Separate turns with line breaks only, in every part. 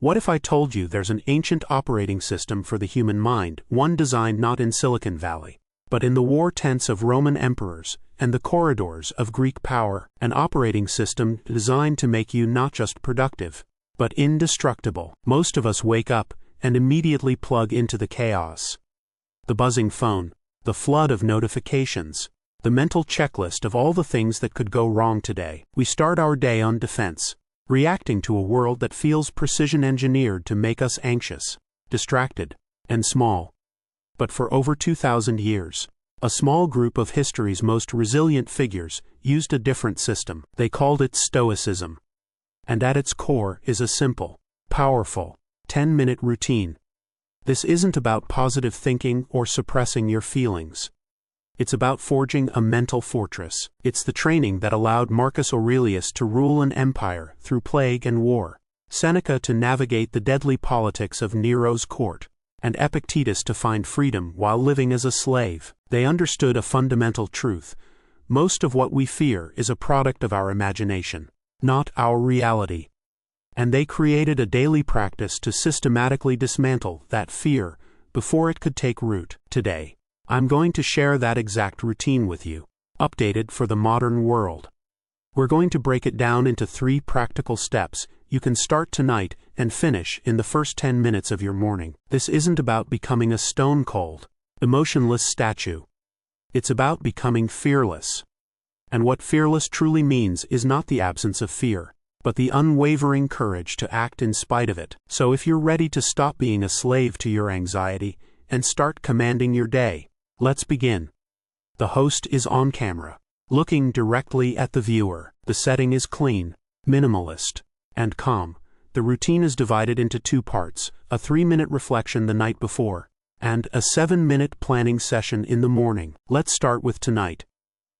What if I told you there's an ancient operating system for the human mind, one designed not in Silicon Valley, but in the war tents of Roman emperors and the corridors of Greek power, an operating system designed to make you not just productive, but indestructible? Most of us wake up and immediately plug into the chaos. The buzzing phone, the flood of notifications, the mental checklist of all the things that could go wrong today. We start our day on defense, reacting to a world that feels precision-engineered to make us anxious, distracted, and small. But for over 2,000 years, a small group of history's most resilient figures used a different system. They called it Stoicism. And at its core is a simple, powerful, 10-minute routine. This isn't about positive thinking or suppressing your feelings. It's about forging a mental fortress. It's the training that allowed Marcus Aurelius to rule an empire through plague and war, Seneca to navigate the deadly politics of Nero's court, and Epictetus to find freedom while living as a slave. They understood a fundamental truth: most of what we fear is a product of our imagination, not our reality. And they created a daily practice to systematically dismantle that fear before it could take root. Today, I'm going to share that exact routine with you, updated for the modern world. We're going to break it down into 3 practical steps you can start tonight and finish in the first 10 minutes of your morning. This isn't about becoming a stone-cold, emotionless statue. It's about becoming fearless. And what fearless truly means is not the absence of fear, but the unwavering courage to act in spite of it. So if you're ready to stop being a slave to your anxiety and start commanding your day, let's begin. The host is on camera, looking directly at the viewer. The setting is clean, minimalist, and calm. The routine is divided into 2 parts, a 3-minute reflection the night before, and a 7-minute planning session in the morning. Let's start with tonight.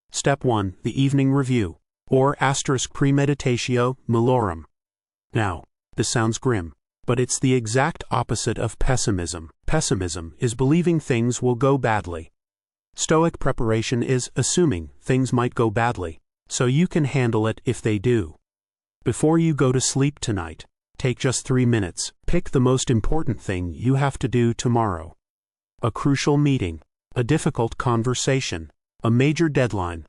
Step 1, the evening review, or premeditatio malorum. Now, this sounds grim, but it's the exact opposite of pessimism. Pessimism is believing things will go badly. Stoic preparation is assuming things might go badly, so you can handle it if they do. Before you go to sleep tonight, take just 3 minutes. Pick the most important thing you have to do tomorrow. A crucial meeting, a difficult conversation, a major deadline.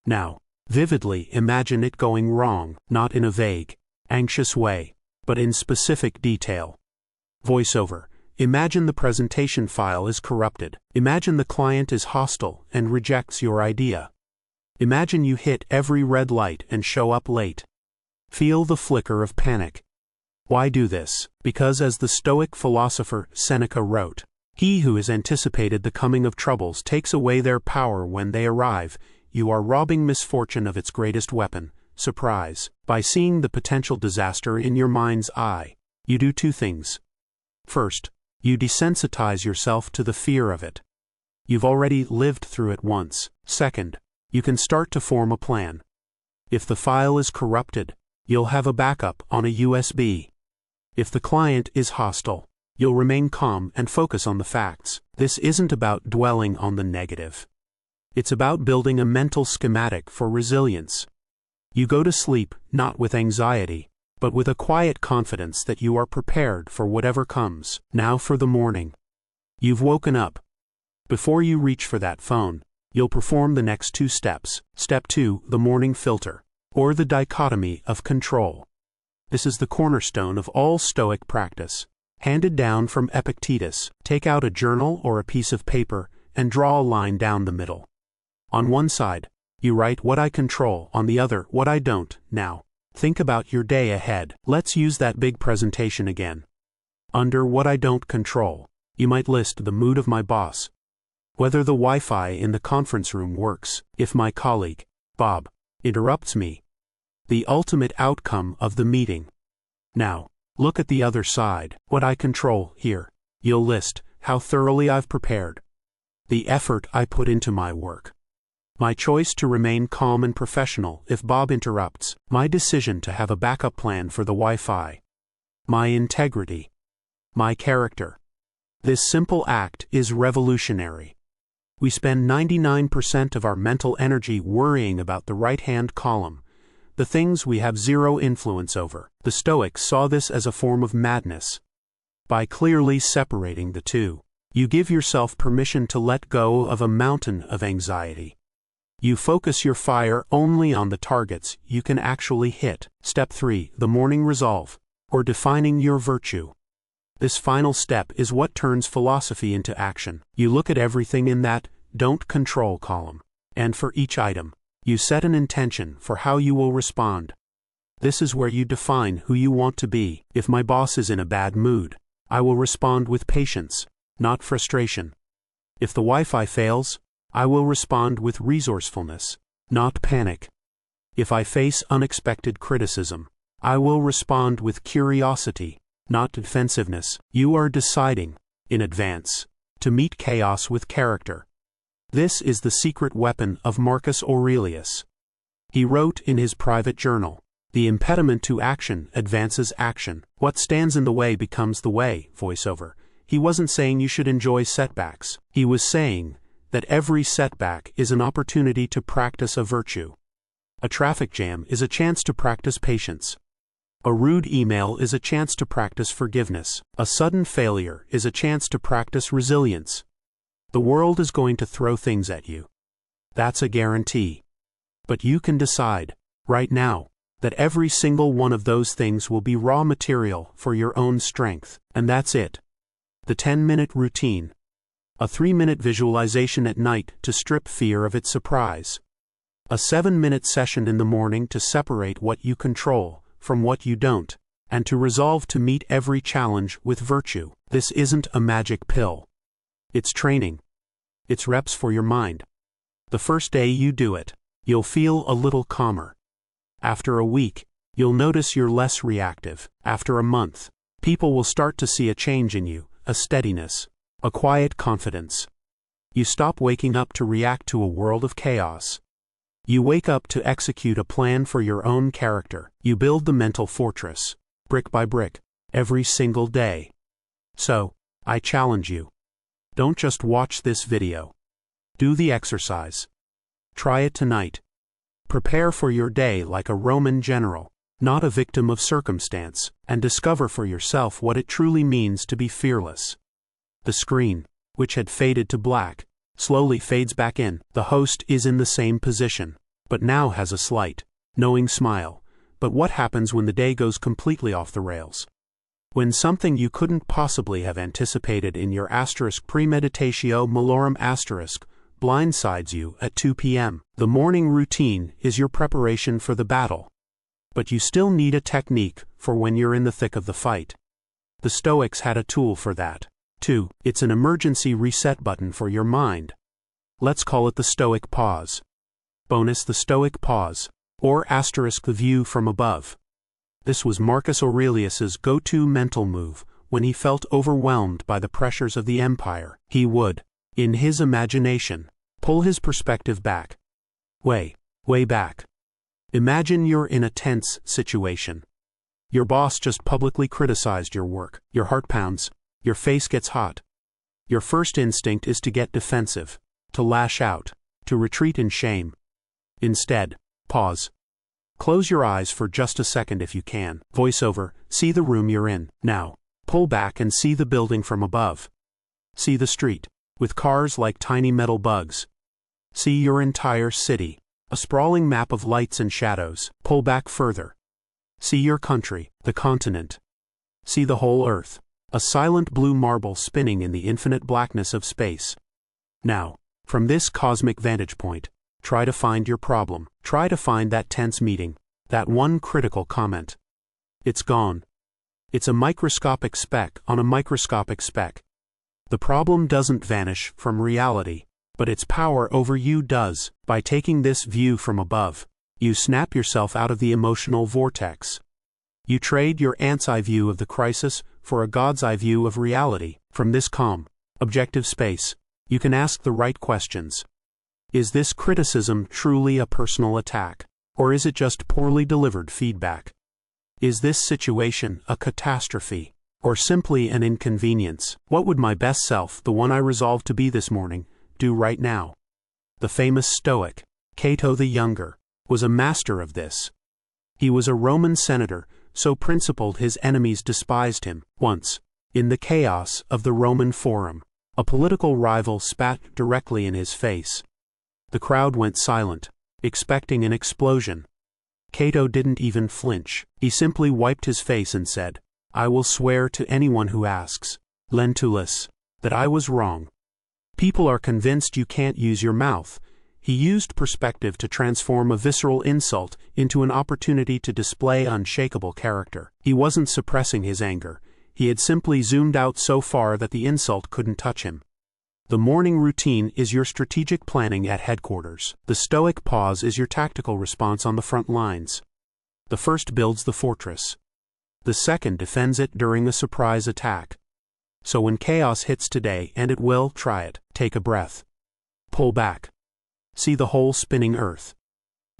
Now, vividly imagine it going wrong, not in a vague, anxious way, but in specific detail. Voiceover. Imagine the presentation file is corrupted. Imagine the client is hostile and rejects your idea. Imagine you hit every red light and show up late. Feel the flicker of panic. Why do this? Because as the Stoic philosopher Seneca wrote, "He who has anticipated the coming of troubles takes away their power when they arrive. You are robbing misfortune of its greatest weapon, surprise. By seeing the potential disaster in your mind's eye, you do 2 things. First, you desensitize yourself to the fear of it. You've already lived through it once. Second, you can start to form a plan. If the file is corrupted, you'll have a backup on a USB. If the client is hostile, you'll remain calm and focus on the facts. This isn't about dwelling on the negative. It's about building a mental schematic for resilience. You go to sleep not with anxiety, but with a quiet confidence that you are prepared for whatever comes. Now for the morning. You've woken up. Before you reach for that phone, you'll perform the next 2 steps. Step 2, the morning filter, or the dichotomy of control. This is the cornerstone of all Stoic practice, handed down from Epictetus. Take out a journal or a piece of paper and draw a line down the middle. On one side, you write what I control, on the other, what I don't. Now, think about your day ahead. Let's use that big presentation again. Under what I don't control, you might list the mood of my boss, whether the Wi-Fi in the conference room works, if my colleague, Bob, interrupts me, the ultimate outcome of the meeting. Now, look at the other side. What I control. Here, you'll list how thoroughly I've prepared, the effort I put into my work, my choice to remain calm and professional if Bob interrupts, my decision to have a backup plan for the Wi-Fi, my integrity, my character. This simple act is revolutionary. We spend 99% of our mental energy worrying about the right-hand column, the things we have zero influence over. The Stoics saw this as a form of madness. By clearly separating the two, you give yourself permission to let go of a mountain of anxiety. You focus your fire only on the targets you can actually hit. Step 3. The morning resolve, or defining your virtue. This final step is what turns philosophy into action. You look at everything in that don't control column, and for each item, you set an intention for how you will respond. This is where you define who you want to be. If my boss is in a bad mood, I will respond with patience, not frustration. If the Wi-Fi fails, I will respond with resourcefulness, not panic. If I face unexpected criticism, I will respond with curiosity, not defensiveness. You are deciding, in advance, to meet chaos with character. This is the secret weapon of Marcus Aurelius. He wrote in his private journal, "The impediment to action advances action. What stands in the way becomes the way." Voiceover. He wasn't saying you should enjoy setbacks. He was saying that every setback is an opportunity to practice a virtue. A traffic jam is a chance to practice patience. A rude email is a chance to practice forgiveness. A sudden failure is a chance to practice resilience. The world is going to throw things at you. That's a guarantee. But you can decide, right now, that every single one of those things will be raw material for your own strength. And that's it. The 10-minute routine. A 3-minute visualization at night to strip fear of its surprise. A 7-minute session in the morning to separate what you control from what you don't, and to resolve to meet every challenge with virtue. This isn't a magic pill. It's training. It's reps for your mind. The first day you do it, you'll feel a little calmer. After a week, you'll notice you're less reactive. After a month, people will start to see a change in you, a steadiness, a quiet confidence. You stop waking up to react to a world of chaos. You wake up to execute a plan for your own character. You build the mental fortress, brick by brick, every single day. So, I challenge you. Don't just watch this video. Do the exercise. Try it tonight. Prepare for your day like a Roman general, not a victim of circumstance, and discover for yourself what it truly means to be fearless. The screen, which had faded to black, slowly fades back in. The host is in the same position, but now has a slight, knowing smile. But what happens when the day goes completely off the rails? When something you couldn't possibly have anticipated in your premeditatio malorum blindsides you at 2 p.m. The morning routine is your preparation for the battle. But you still need a technique for when you're in the thick of the fight. The Stoics had a tool for that. 2. It's an emergency reset button for your mind. Let's call it the Stoic pause. Bonus: the Stoic pause, or the view from above. This was Marcus Aurelius's go-to mental move when he felt overwhelmed by the pressures of the empire. He would, in his imagination, pull his perspective back. Way back. Imagine you're in a tense situation. Your boss just publicly criticized your work. Your heart pounds. Your face gets hot. Your first instinct is to get defensive, to lash out, to retreat in shame. Instead, pause. Close your eyes for just a second if you can. Voiceover: see the room you're in. Now, pull back and see the building from above. See the street, with cars like tiny metal bugs. See your entire city, a sprawling map of lights and shadows. Pull back further. See your country, the continent. See the whole earth, a silent blue marble spinning in the infinite blackness of space. Now, from this cosmic vantage point, try to find your problem. Try to find that tense meeting, that one critical comment. It's gone. It's a microscopic speck on a microscopic speck. The problem doesn't vanish from reality, but its power over you does. By taking this view from above, you snap yourself out of the emotional vortex. You trade your ant's eye view of the crisis for a God's eye view of reality. From this calm, objective space, you can ask the right questions. Is this criticism truly a personal attack, or is it just poorly delivered feedback? Is this situation a catastrophe, or simply an inconvenience? What would my best self, the one I resolved to be this morning, do right now? The famous Stoic, Cato the Younger, was a master of this. He was a Roman senator, so principled his enemies despised him. Once, in the chaos of the Roman Forum, a political rival spat directly in his face. The crowd went silent, expecting an explosion. Cato didn't even flinch. He simply wiped his face and said, "I will swear to anyone who asks, Lentulus, that I was wrong." People are convinced you can't use your mouth. He used perspective to transform a visceral insult into an opportunity to display unshakable character. He wasn't suppressing his anger. He had simply zoomed out so far that the insult couldn't touch him. The morning routine is your strategic planning at headquarters. The Stoic pause is your tactical response on the front lines. The first builds the fortress. The second defends it during a surprise attack. So when chaos hits today, and it will, try it. Take a breath. Pull back. See the whole spinning earth.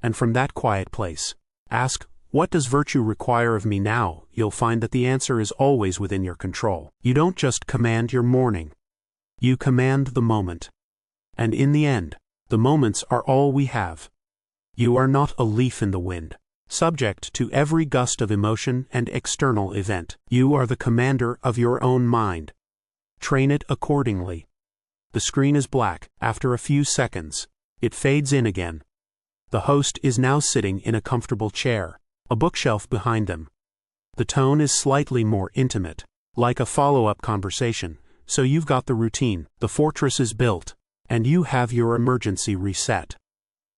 And from that quiet place, ask, what does virtue require of me now? You'll find that the answer is always within your control. You don't just command your morning. You command the moment. And in the end, the moments are all we have. You are not a leaf in the wind, subject to every gust of emotion and external event. You are the commander of your own mind. Train it accordingly. The screen is black. After a few seconds, it fades in again. The host is now sitting in a comfortable chair, a bookshelf behind them. The tone is slightly more intimate, like a follow-up conversation. So you've got the routine, the fortress is built, and you have your emergency reset.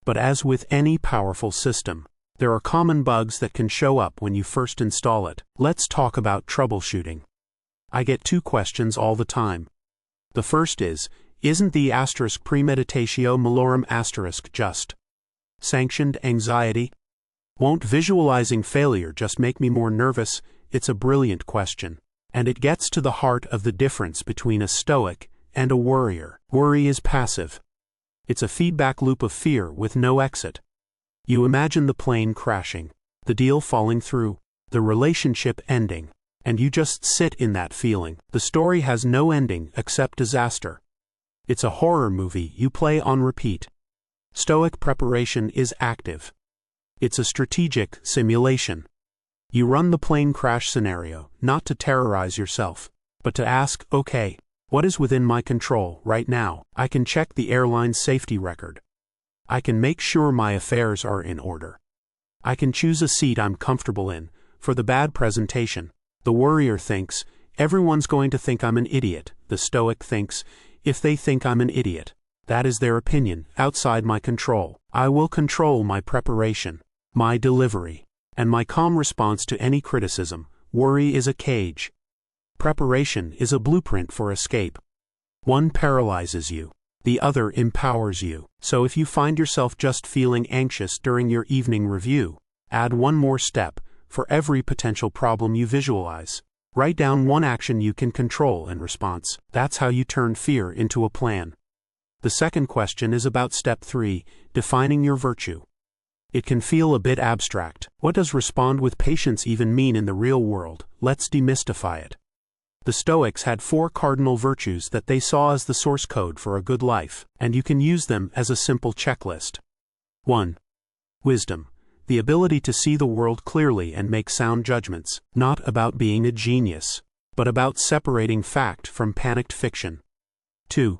But as with any powerful system, there are common bugs that can show up when you first install it. Let's talk about troubleshooting. I get two questions all the time. The first is, isn't the premeditatio malorum just sanctioned anxiety? Won't visualizing failure just make me more nervous? It's a brilliant question. And it gets to the heart of the difference between a Stoic and a worrier. Worry is passive. It's a feedback loop of fear with no exit. You imagine the plane crashing, the deal falling through, the relationship ending, and you just sit in that feeling. The story has no ending except disaster. It's a horror movie you play on repeat. Stoic preparation is active. It's a strategic simulation. You run the plane crash scenario, not to terrorize yourself, but to ask, okay, what is within my control right now? I can check the airline's safety record. I can make sure my affairs are in order. I can choose a seat I'm comfortable in, for the bad presentation. The worrier thinks, everyone's going to think I'm an idiot. The Stoic thinks, if they think I'm an idiot, that is their opinion, outside my control. I will control my preparation, my delivery, and my calm response to any criticism. Worry is a cage. Preparation is a blueprint for escape. One paralyzes you, the other empowers you. So if you find yourself just feeling anxious during your evening review, add one more step. For every potential problem you visualize, write down one action you can control in response. That's how you turn fear into a plan. The second question is about step 3, defining your virtue. It can feel a bit abstract. What does respond with patience even mean in the real world? Let's demystify it. The Stoics had 4 cardinal virtues that they saw as the source code for a good life, and you can use them as a simple checklist. 1. Wisdom. The ability to see the world clearly and make sound judgments, not about being a genius, but about separating fact from panicked fiction. 2.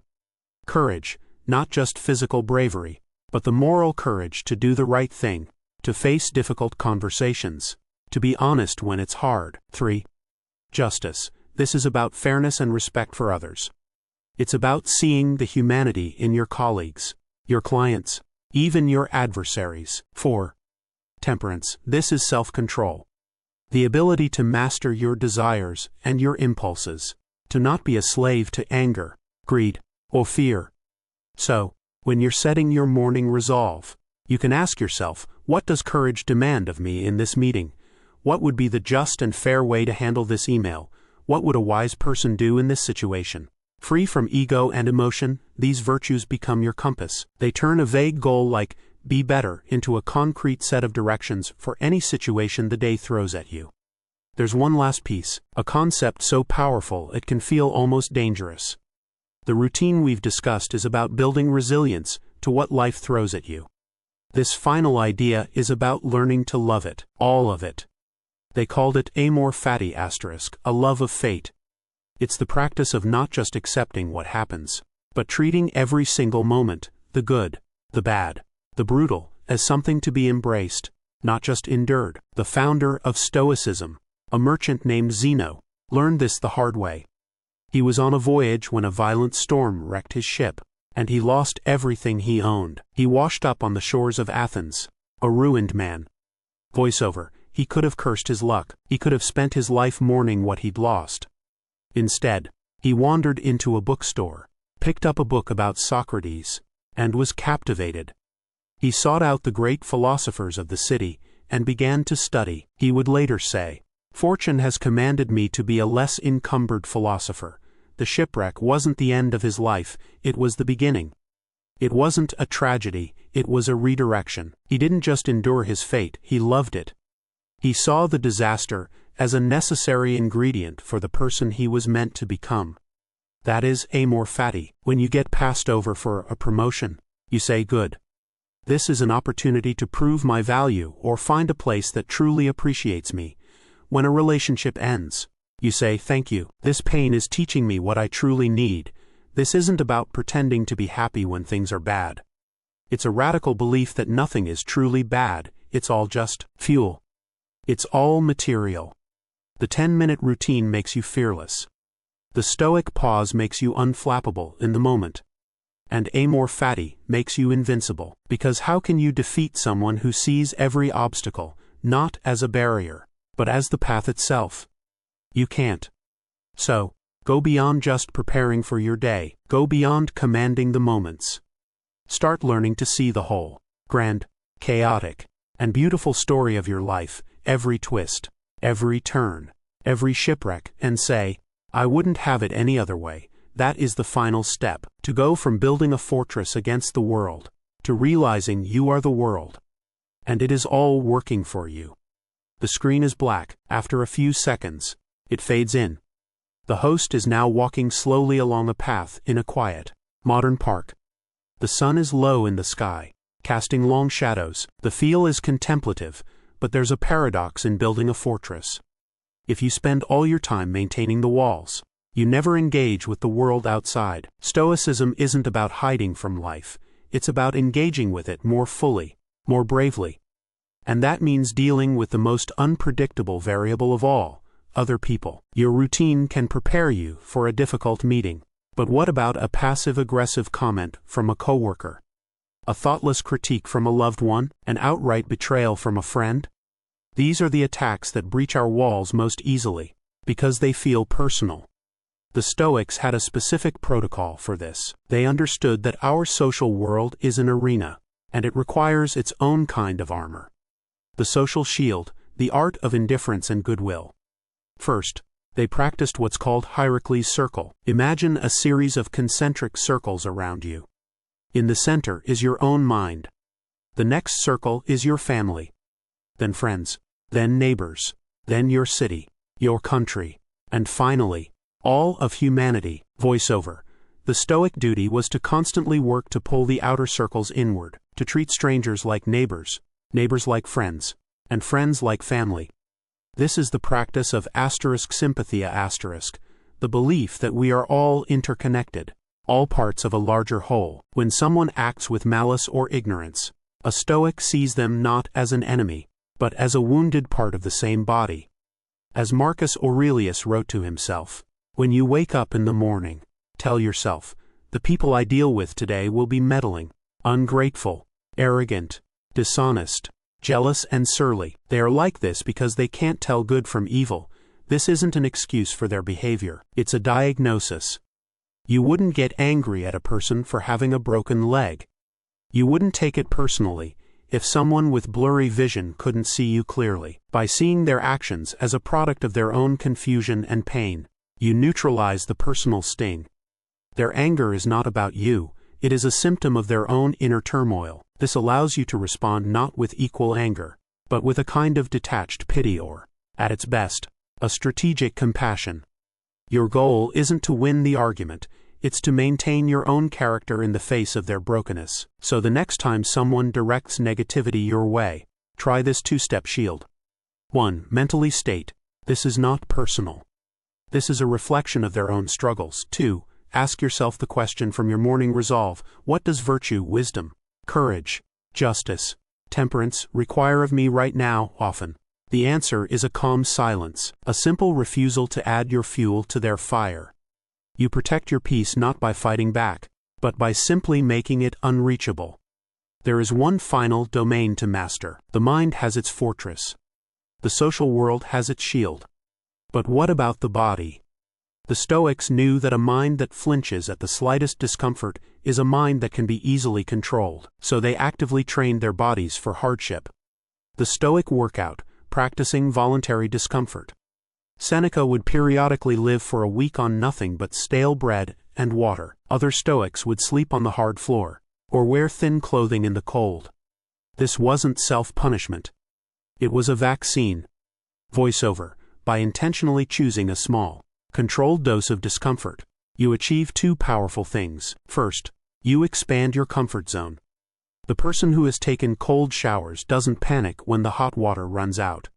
Courage. Not just physical bravery, but the moral courage to do the right thing, to face difficult conversations, to be honest when it's hard. 3. Justice. This is about fairness and respect for others. It's about seeing the humanity in your colleagues, your clients, even your adversaries. 4. Temperance. This is self-control. The ability to master your desires and your impulses, to not be a slave to anger, greed, or fear. So, when you're setting your morning resolve, you can ask yourself, what does courage demand of me in this meeting? What would be the just and fair way to handle this email? What would a wise person do in this situation? Free from ego and emotion, these virtues become your compass. They turn a vague goal like, be better, into a concrete set of directions for any situation the day throws at you. There's one last piece, a concept so powerful it can feel almost dangerous. The routine we've discussed is about building resilience to what life throws at you. This final idea is about learning to love it, all of it. They called it amor fati *, a love of fate. It's the practice of not just accepting what happens, but treating every single moment, the good, the bad, the brutal, as something to be embraced, not just endured. The founder of Stoicism, a merchant named Zeno, learned this the hard way. He was on a voyage when a violent storm wrecked his ship, and he lost everything he owned. He washed up on the shores of Athens, a ruined man. Voiceover, he could have cursed his luck. He could have spent his life mourning what he'd lost. Instead, he wandered into a bookstore, picked up a book about Socrates, and was captivated. He sought out the great philosophers of the city and began to study. He would later say, "Fortune has commanded me to be a less encumbered philosopher." The shipwreck wasn't the end of his life, it was the beginning. It wasn't a tragedy, it was a redirection. He didn't just endure his fate, he loved it. He saw the disaster as a necessary ingredient for the person he was meant to become. That is amor fati. When you get passed over for a promotion, you say, "Good. This is an opportunity to prove my value or find a place that truly appreciates me." When a relationship ends, you say, "Thank you. This pain is teaching me what I truly need." This isn't about pretending to be happy when things are bad. It's a radical belief that nothing is truly bad, it's all just fuel. It's all material. The 10-minute routine makes you fearless. The Stoic pause makes you unflappable in the moment. And amor fati makes you invincible. Because how can you defeat someone who sees every obstacle, not as a barrier, but as the path itself? You can't. So, go beyond just preparing for your day. Go beyond commanding the moments. Start learning to see the whole, grand, chaotic, and beautiful story of your life, every twist, every turn, every shipwreck, and say, "I wouldn't have it any other way." That is the final step, to go from building a fortress against the world, to realizing you are the world. And it is all working for you. The screen is black. After a few seconds, it fades in. The host is now walking slowly along a path in a quiet, modern park. The sun is low in the sky, casting long shadows. The feel is contemplative, but there's a paradox in building a fortress. If you spend all your time maintaining the walls, you never engage with the world outside. Stoicism isn't about hiding from life, it's about engaging with it more fully, more bravely. And that means dealing with the most unpredictable variable of all, other people. Your routine can prepare you for a difficult meeting. But what about a passive-aggressive comment from a coworker? A thoughtless critique from a loved one? An outright betrayal from a friend? These are the attacks that breach our walls most easily, because they feel personal. The Stoics had a specific protocol for this. They understood that our social world is an arena, and it requires its own kind of armor. The social shield, the art of indifference and goodwill. First, they practiced what's called Hierocles' circle. Imagine a series of concentric circles around you. In the center is your own mind. The next circle is your family. Then friends. Then neighbors. Then your city, your country. And finally, all of humanity. Voiceover. The Stoic duty was to constantly work to pull the outer circles inward, to treat strangers like neighbors, neighbors like friends, and friends like family. This is the practice of sympathia *, the belief that we are all interconnected, all parts of a larger whole. When someone acts with malice or ignorance, a Stoic sees them not as an enemy, but as a wounded part of the same body. As Marcus Aurelius wrote to himself, "When you wake up in the morning, tell yourself, the people I deal with today will be meddling, ungrateful, arrogant, dishonest, jealous and surly. They are like this because they can't tell good from evil." This isn't an excuse for their behavior, it's a diagnosis. You wouldn't get angry at a person for having a broken leg. You wouldn't take it personally if someone with blurry vision couldn't see you clearly. By seeing their actions as a product of their own confusion and pain, you neutralize the personal sting. Their anger is not about you, it is a symptom of their own inner turmoil. This allows you to respond not with equal anger, but with a kind of detached pity or, at its best, a strategic compassion. Your goal isn't to win the argument, it's to maintain your own character in the face of their brokenness. So the next time someone directs negativity your way, try this two-step shield. 1. Mentally state, this is not personal. This is a reflection of their own struggles. 2. Ask yourself the question from your morning resolve, what does virtue, wisdom, courage, justice, temperance require of me right now? Often, the answer is a calm silence, a simple refusal to add your fuel to their fire. You protect your peace not by fighting back, but by simply making it unreachable. There is one final domain to master. The mind has its fortress. The social world has its shield. But what about the body? The Stoics knew that a mind that flinches at the slightest discomfort is a mind that can be easily controlled, so they actively trained their bodies for hardship. The Stoic workout, practicing voluntary discomfort. Seneca would periodically live for a week on nothing but stale bread and water. Other Stoics would sleep on the hard floor, or wear thin clothing in the cold. This wasn't self-punishment. It was a vaccine. Voiceover, by intentionally choosing a small, controlled dose of discomfort, you achieve two powerful things. First, you expand your comfort zone. The person who has taken cold showers doesn't panic when the hot water runs out.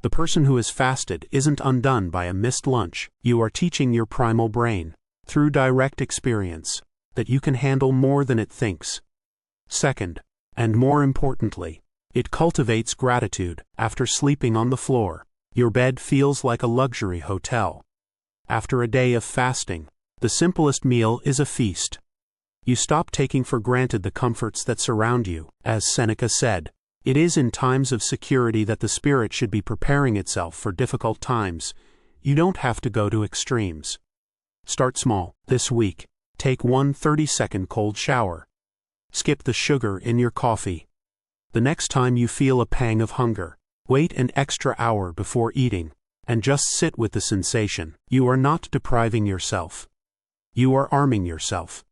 The person who has fasted isn't undone by a missed lunch. You are teaching your primal brain, through direct experience, that you can handle more than it thinks. Second, and more importantly, it cultivates gratitude. After sleeping on the floor, your bed feels like a luxury hotel. After a day of fasting, the simplest meal is a feast. You stop taking for granted the comforts that surround you. As Seneca said, it is in times of security that the spirit should be preparing itself for difficult times. You don't have to go to extremes. Start small. This week, take one 30-second cold shower. Skip the sugar in your coffee. The next time you feel a pang of hunger, wait an extra hour before eating, and just sit with the sensation. You are not depriving yourself. You are arming yourself.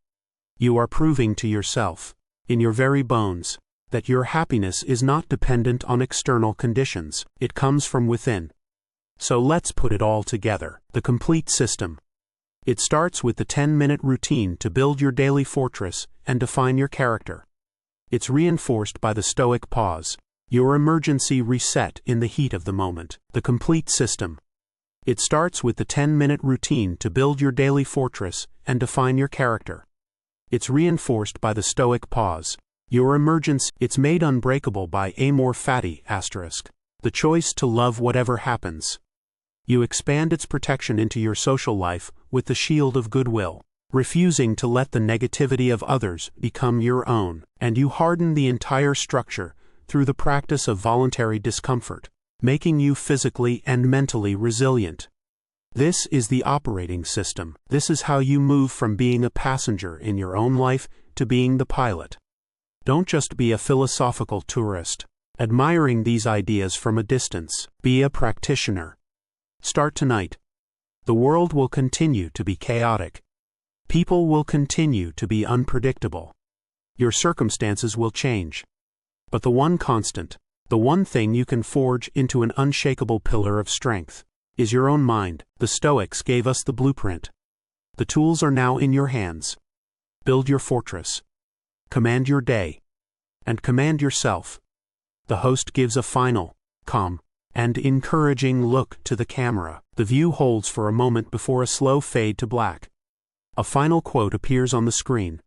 You are proving to yourself, in your very bones, that your happiness is not dependent on external conditions. It comes from within. So let's put it all together. The complete system. It starts with the 10-minute routine to build your daily fortress and define your character. It's reinforced by the Stoic pause, your emergency reset in the heat of the moment. The complete system. It starts with the 10-minute routine to build your daily fortress and define your character. It's reinforced by the Stoic pause, your emergence. It's made unbreakable by Amor Fati**. The choice to love whatever happens. You expand its protection into your social life with the shield of goodwill, refusing to let the negativity of others become your own, and you harden the entire structure through the practice of voluntary discomfort, making you physically and mentally resilient. This is the operating system. This is how you move from being a passenger in your own life to being the pilot. Don't just be a philosophical tourist, admiring these ideas from a distance. Be a practitioner. Start tonight. The world will continue to be chaotic. People will continue to be unpredictable. Your circumstances will change. But the one constant, the one thing you can forge into an unshakable pillar of strength, is your own mind. The Stoics gave us the blueprint. The tools are now in your hands. Build your fortress. Command your day. And command yourself. The host gives a final, calm, and encouraging look to the camera. The view holds for a moment before a slow fade to black. A final quote appears on the screen.